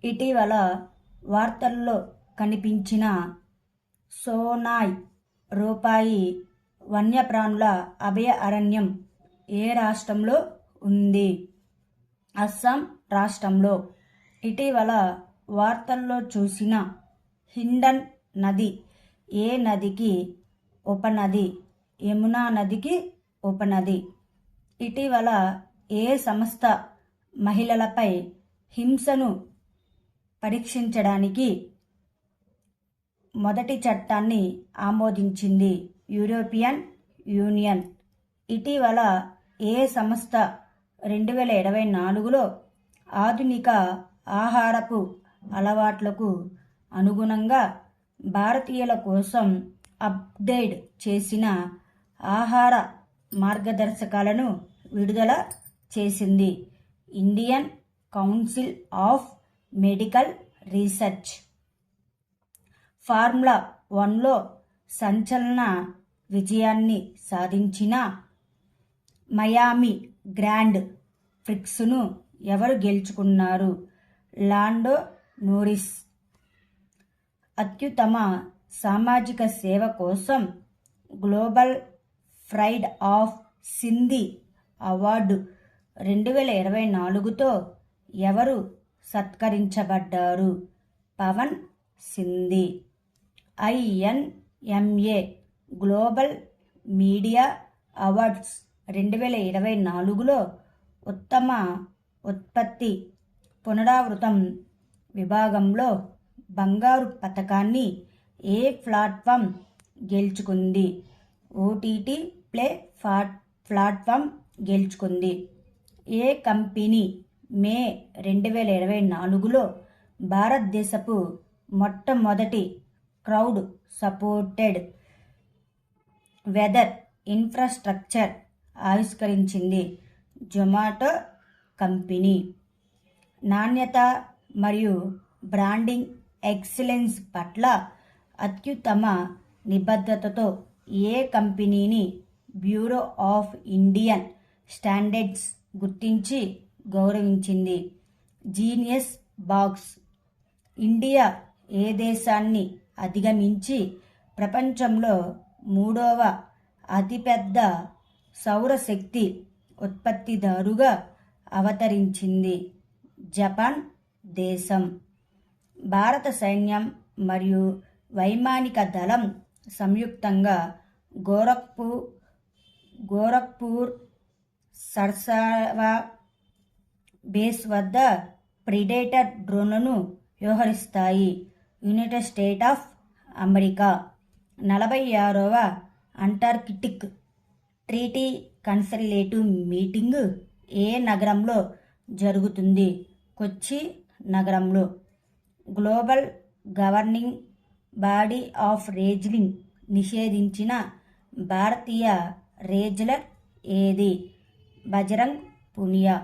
ఇటీవల వార్తల్లో కనిపించిన సోనాయ్ రూపాయి వన్యప్రాణుల అభయ అరణ్యం ఏ రాష్ట్రంలో ఉంది? అస్సాం రాష్ట్రంలో. ఇటీవల వార్తల్లో చూసిన హిండన్ నది ఏ నదికి ఉపనది? యమునా నదికి ఉపనది. ఇటీవల ఏ సంస్థ మహిళలపై హింసను పరీక్షించడానికి మొదటి చట్టాన్ని ఆమోదించింది? European union. ఇటీవల ఏ సంస్థ 2024లో ఆధునిక ఆహారపు అలవాట్లకు అనుగుణంగా భారతీయుల కోసం అప్డేట్ చేసిన ఆహార మార్గదర్శకాలను విడుదల చేసింది? Indian Council of Medical Research. Formula 1లో సంచలన విజయాన్ని సాధించిన మయామి గ్రాండ్ ప్రిక్స్ను ఎవరు గెలుచుకున్నారు? Lando Norris. అత్యుత్తమ సామాజిక సేవ కోసం global pride of Sindhi award 2024తో ఎవరు సత్కరించబడ్డారు? Pawan Sindhi. INMA global media awards 2024లో ఉత్తమ ఉత్పత్తి పునరావృతం విభాగంలో బంగారు పతకాన్ని ఏ ప్లాట్ఫామ్ గెలుచుకుంది? OTT ప్లే ప్లాట్ఫామ్ గెలుచుకుంది. ఏ కంపెనీ మే 2024లో భారతదేశపు మొట్టమొదటి క్లౌడ్ సపోర్టెడ్ వెదర్ ఇన్ఫ్రాస్ట్రక్చర్ ఆవిష్కరించింది? జొమాటో కంపెనీ. నాణ్యత మరియు బ్రాండింగ్ ఎక్సలెన్స్ పట్ల అత్యుత్తమ నిబద్ధతతో ఏ కంపెనీని బ్యూరో ఆఫ్ ఇండియన్ స్టాండర్డ్స్ గుర్తించి గౌరవించింది? Genius box. ఇండియా ఏ దేశాన్ని అధిగమించి ప్రపంచంలో 3వ అతిపెద్ద సౌరశక్తి ఉత్పత్తిదారుగా అవతరించింది? జపాన్ దేశం. భారత సైన్యం మరియు వైమానిక దళం సంయుక్తంగా గోరఖ్పూర్ సర్సావా బేస్ వద్ద ప్రిడేటర్ డ్రోన్లను వ్యవహరిస్తాయి? United States of America. 46వ అంటార్కిటిక్ ట్రీటీ కన్సల్టేటివ్ మీటింగ్ ఏ నగరంలో జరుగుతుంది? కొచ్చి నగరంలో. Global governing body of wrestling నిషేధించిన భారతీయ రెజ్లర్ ఏది? బజరంగ్ పునియా.